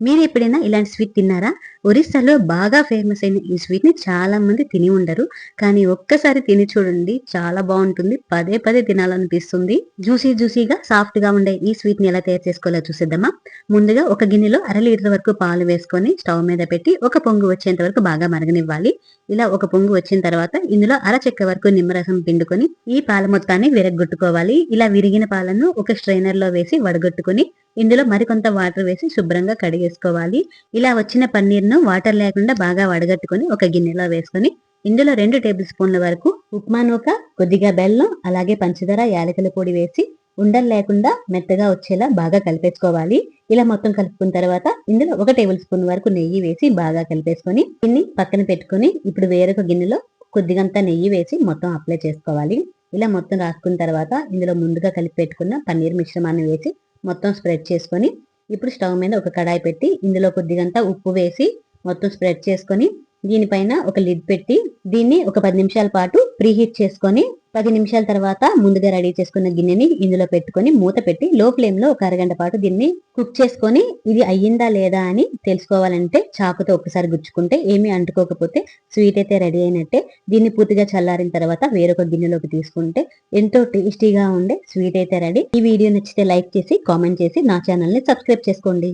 మీరు ఎప్పుడైనా ఇలాంటి స్వీట్ తిన్నారా? ఒరిస్సాలో బాగా ఫేమస్ అయిన ఈ స్వీట్‌ని చాలా మంది తిని ఉండరు. కానీ ఒక్కసారి తిని చూడండి చాలా బావుంటుంది. పదే పదే తినాలనిపిస్తుంది. జ్యూసీగా, సాఫ్ట్‌గా ఉండే ఈ స్వీట్‌ని ఎలా తయారు చేసుకోవాలో చూసేద్దామా? ముందుగా ఒక గిన్నెలో అర లీటర్ వరకు పాలు వేసుకొని స్టవ్ మీద పెట్టి ఒక పొంగు వచ్చేంత వరకు బాగా మరగనివ్వాలి. ఇలా ఒక పొంగు వచ్చిన తర్వాత ఇందులో అర చెక్క వరకు నిమ్మరసం పిండుకొని ఈ పాల మొత్తాన్ని విరగ్గొట్టుకోవాలి. ఇలా విరిగిన పాలను ఒక స్ట్రైనర్‌లో వేసి వడగొట్టుకొని ఇందులో మరికొంత వాటర్ వేసి శుభ్రంగా కడిగేసుకోవాలి. ఇలా వచ్చిన పన్నీర్‌ను వాటర్ లేకుండా బాగా వడగట్టుకొని ఒక గిన్నెలో వేసుకొని ఇందులో 2 టేబుల్ స్పూన్ల వరకు ఉప్మా నూక, కొద్దిగా బెల్లం, అలాగే పంచదార, యాలకుల పొడి వేసి ఉండలు లేకుండా మెత్తగా వచ్చేలా బాగా కలిపేసుకోవాలి. ఇలా మొత్తం కలుపుకున్న తర్వాత ఇందులో 1 టేబుల్ స్పూన్ వరకు నెయ్యి వేసి బాగా కలిపేసుకొని దీన్ని పక్కన పెట్టుకొని ఇప్పుడు వేరొక గిన్నెలో కొద్దిగంత నెయ్యి వేసి మొత్తం అప్లై చేసుకోవాలి. ఇలా మొత్తం రాసుకున్న తర్వాత ఇందులో ముందుగా కలిపి పెట్టుకున్న పన్నీర్ మిశ్రమాన్ని వేసి మొత్తం స్ప్రెడ్ చేసుకొని ఇప్పుడు స్టవ్ మీద ఒక కడాయి పెట్టి ఇందులో కొద్దిగంత ఉప్పు వేసి మొత్తం స్ప్రెడ్ చేసుకొని దీనిపైన ఒక లిడ్ పెట్టి దీన్ని ఒక 10 నిమిషాల పాటు ప్రీహీట్ చేసుకొని 10 నిమిషాల తర్వాత ముందుగా రెడీ చేసుకున్న గిన్నెని ఇందులో పెట్టుకొని మూత పెట్టి లో ఫ్లేమ్ లో ఒక అరగంట పాటు దీన్ని కుక్ చేసుకొని ఇది అయ్యిందా లేదా అని తెలుసుకోవాలంటే చాకుతో ఒకసారి గుచ్చుకుంటే ఏమీ అంటుకోకపోతే స్వీట్ అయితే రెడీ అయినట్టే. దీన్ని పూర్తిగా చల్లారిన తర్వాత వేరొక గిన్నెలోకి తీసుకుంటే ఎంతో టేస్టీగా ఉండే స్వీట్ అయితే రెడీ. ఈ వీడియో నచ్చితే లైక్ చేసి కామెంట్ చేసి నా ఛానల్ ని సబ్స్క్రైబ్ చేసుకోండి.